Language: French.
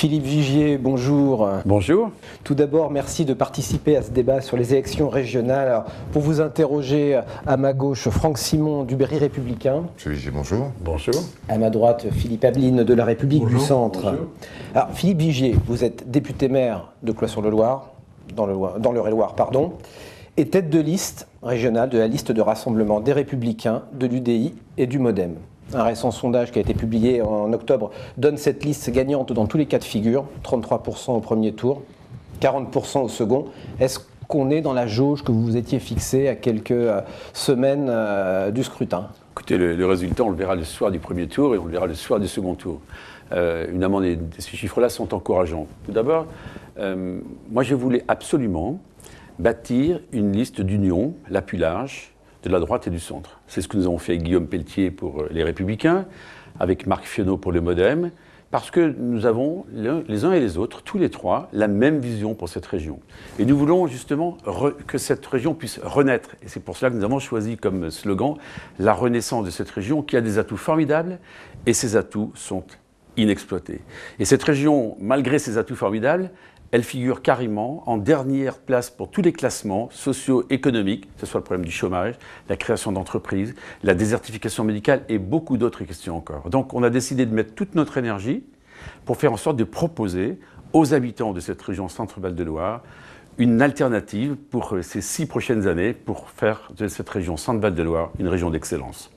Philippe Vigier, bonjour. Bonjour. Tout d'abord, merci de participer à ce débat sur les élections régionales. Alors, pour vous interroger, à ma gauche, Franck Simon du Berry Républicain. Monsieur Vigier, bonjour. Bonjour. À ma droite, Philippe Abeline de La République Bonjour. du Centre. Bonjour. Alors, Philippe Vigier, vous êtes député-maire de Cloix-sur-le-Loir, dans l'Eure-et-Loir, et tête de liste régionale de la liste de rassemblement des Républicains, de l'UDI et du MoDem. Un récent sondage qui a été publié en octobre donne cette liste gagnante dans tous les cas de figure, 33% au premier tour, 40% au second. Est-ce qu'on est dans la jauge que vous vous étiez fixée à quelques semaines du scrutin? Écoutez, le résultat, on le verra le soir du premier tour et on le verra le soir du second tour. Évidemment, ces chiffres-là sont encourageants. Tout d'abord, moi je voulais absolument bâtir une liste d'union la plus large de la droite et du centre. C'est ce que nous avons fait avec Guillaume Pelletier pour les Républicains, avec Marc Fionault pour le MoDem, parce que nous avons, les uns et les autres, tous les trois, la même vision pour cette région. Et nous voulons justement que cette région puisse renaître. Et c'est pour cela que nous avons choisi comme slogan la renaissance de cette région qui a des atouts formidables, et ces atouts sont inexploités. Et cette région, malgré ses atouts formidables, elle figure carrément en dernière place pour tous les classements socio-économiques, que ce soit le problème du chômage, la création d'entreprises, la désertification médicale et beaucoup d'autres questions encore. Donc on a décidé de mettre toute notre énergie pour faire en sorte de proposer aux habitants de cette région Centre-Val de Loire une alternative pour ces 6 prochaines années pour faire de cette région Centre-Val de Loire une région d'excellence.